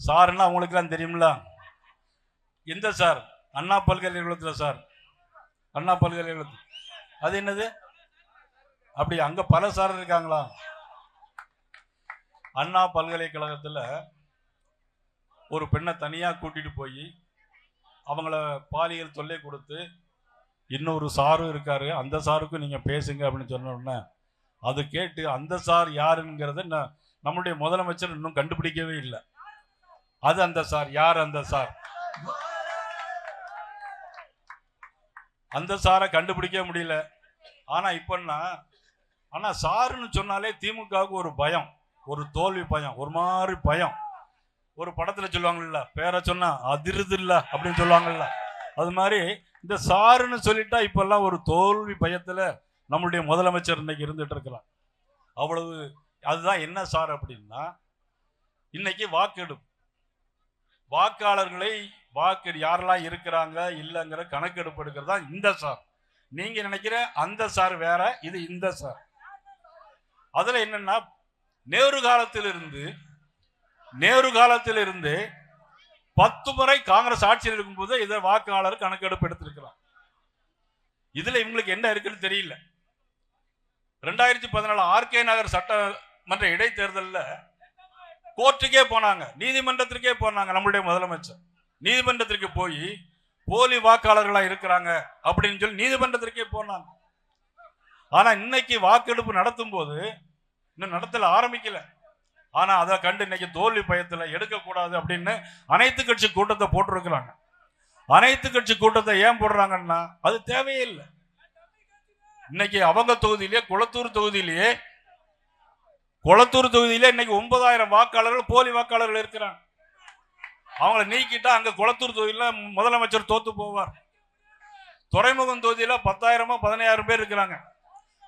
சார்னா அவங்களுக்குலாம் தெரியும்ல. எந்த சார்? அண்ணா பல்கலைக்கழகத்தில் சார். அண்ணா பல்கலைக்கழகத்தில் அது என்னது? அப்படி அங்க பல சார் இருக்காங்களா? அண்ணா பல்கலைக்கழகத்தில் ஒரு பெண்ணை தனியா கூட்டிட்டு போய் அவங்கள பாலியல் தொல்லை கொடுத்து இன்னொரு சாரும் இருக்காரு, அந்த சாருக்கும் நீங்க பேசுங்க அப்படின்னு சொன்ன உடனே அது கேட்டு அந்த சார் யாருங்கிறத நம்முடைய முதலமைச்சர் இன்னும் கண்டுபிடிக்கவே இல்லை. அது அந்த சார் யார்? அந்த சார் அந்த சாரை கண்டுபிடிக்க முடியல. ஆனா இப்பன்னா ஆனா சாருன்னு சொன்னாலே திமுகவுக்கு ஒரு பயம், ஒரு தோல்வி பயம், ஒரு மாதிரி பயம். ஒரு படத்துல சொல்லுவாங்கல்ல, பேரை சொன்னா அதிருது இல்ல அப்படின்னு சொல்லுவாங்கல்ல, அது மாதிரி இந்த சாருன்னு சொல்லிட்டா இப்பெல்லாம் ஒரு தோல்வி பயத்துல நம்மளுடைய முதலமைச்சர் இன்னைக்கு இருந்துட்டு இருக்கிறார். அவ்வளவு. அதுதான் என்ன சார் அப்படின்னா, இன்னைக்கு வாக்கெடுப்பு, வாக்காளர்களை யாரெல்லாம் இருக்கிறாங்க இல்லைங்கிற கணக்கெடுப்பு எடுக்கிறதா இந்த சார். நீங்க நினைக்கிற அந்த சார் வேற, இது இந்த சார். அதுல என்னன்னா, நேரு காலத்திலிருந்து 10 முறை காங்கிரஸ் ஆட்சியில் இருக்கும்போது இதை வாக்காளர் கணக்கெடுப்பு எடுத்திருக்கிறார். இதுல இவங்களுக்கு என்ன இருக்குன்னு தெரியல. 2014 ஆர்கே நகர் சட்டமன்ற இடைத்தேர்தலில் கோர்ட்டுக்கே போனாங்க, நீதிமன்றத்திற்கே போனாங்க. நம்மளுடைய முதலமைச்சர் நீதிமன்றத்திற்கு போய் போலி வாக்காளர்களா இருக்கிறாங்க அப்படின்னு சொல்லி நீதிமன்றத்திற்கே போனாங்க. ஆனா இன்னைக்கு வாக்கெடுப்பு நடத்தும் போது இன்னும் நடத்தல, ஆரம்பிக்கல. ஆனா அதை கண்டு இன்னைக்கு தோல்வி பயத்துல எடுக்கக்கூடாது அப்படின்னு அனைத்து கட்சி கூட்டத்தை போட்டிருக்கிறாங்க. அனைத்து கட்சி கூட்டத்தை ஏன் போடுறாங்கன்னா அது தேவையே இல்லை. இன்னைக்கு அவங்க தொகுதியிலே குளத்தூர் தொகுதியிலேயே இன்னைக்கு 9000 வாக்காளர்கள் போலி வாக்காளர்கள் இருக்கிறாங்க. அவங்களை நீக்கிட்டா அங்க குளத்தூர் தொகுதியில முதலமைச்சர் தோத்து போவார். துறைமுகம் தொகுதியில 10,000 15,000 பேர் இருக்கிறாங்க.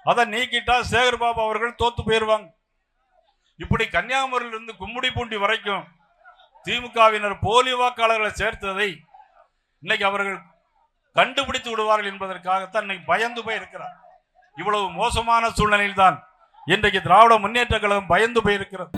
அதை நீக்கிட்டா சேகர் பாபு அவர்கள் தோத்து போயிருவாங்க. இப்படி கன்னியாகுமரியிலிருந்து கும்மிடிப்பூண்டி வரைக்கும் திமுகவினர் போலி வாக்காளர்களை சேர்த்ததை இன்னைக்கு அவர்கள் கண்டுபிடித்து விடுவார்கள் என்பதற்காகத்தான் இன்னைக்கு பயந்து போய் இருக்கிறார். இவ்வளவு மோசமான சூழ்நிலையில் தான் இன்றைக்கு திராவிட முன்னேற்ற கழகம் பயந்து போயிருக்கிறது.